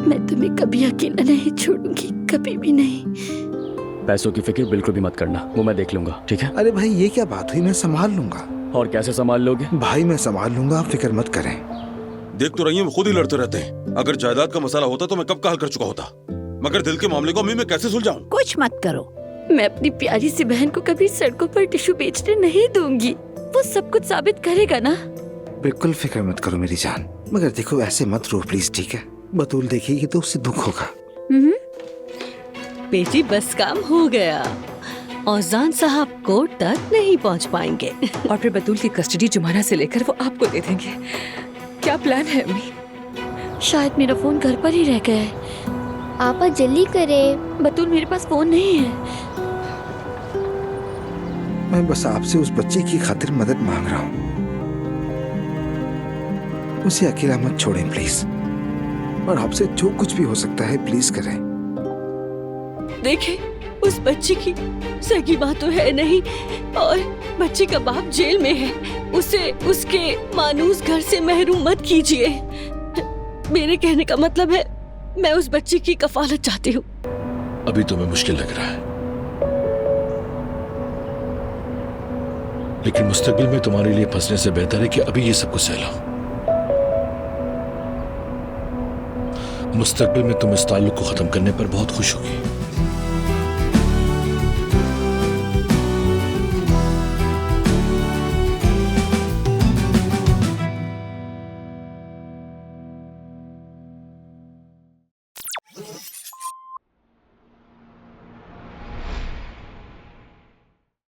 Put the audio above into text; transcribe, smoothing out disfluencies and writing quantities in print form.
मैं तुम्हें कभी अकेला नहीं छोड़ूंगी, कभी भी नहीं। पैसों की फिक्र बिल्कुल भी मत करना, वो मैं देख लूंगा, ठीक है? अरे भाई ये क्या बात हुई, मैं संभाल लूंगा। और कैसे संभाल लोगे? भाई मैं संभाल लूंगा, आप फिक्र मत करें। देख तो रही है, वो खुद ही लड़ते रहते हैं। अगर जायदाद का मसला होता तो मैं कब का हल कर चुका होता, मगर दिल के मामले को अम्मी मैं कैसे सुलझाऊं? कुछ मत करो। मैं अपनी प्यारी सी बहन को कभी सड़कों पर टिश्यू बेचने नहीं दूंगी। वो सब कुछ साबित करेगा ना। बिल्कुल फिक्र मत करो मेरी जान, मगर देखो ऐसे मत रो प्लीज, ठीक है? बतूल देखेगी तो उससे दुख होगा। बेटी बस काम हो गया, औजान साहब कोर्ट तक नहीं पहुंच पाएंगे। और फिर बतूल की कस्टडी जुमाना से लेकर वो आपको दे देंगे। क्या प्लान है अम्मी? शायद मेरा फोन घर पर ही रह गया है। आपा जल्दी करें। बतूल मेरे पास फोन नहीं है। मैं बस आपसे उस बच्चे की खातिर मदद मांग रहा हूँ, उसे अकेला मत छोड़ें प्लीज। और आपसे जो कुछ भी हो सकता है प्लीज करें। देखे, उस बच्ची की सगी माँ तो है नहीं और बच्ची का बाप जेल में है। उसे उसके मानूस घर से महरूम मत कीजिए। मेरे कहने का मतलब है, मैं उस बच्ची की कफालत चाहती हूँ। अभी तुम्हें मुश्किल लग रहा है, लेकिन मुस्तकबिल में तुम्हारे लिए फंसने से बेहतर है कि अभी ये सब कुछ सहलाओ। मुस्तकबिल में तुम इस ताल्लुक को खत्म करने पर बहुत खुश होगी।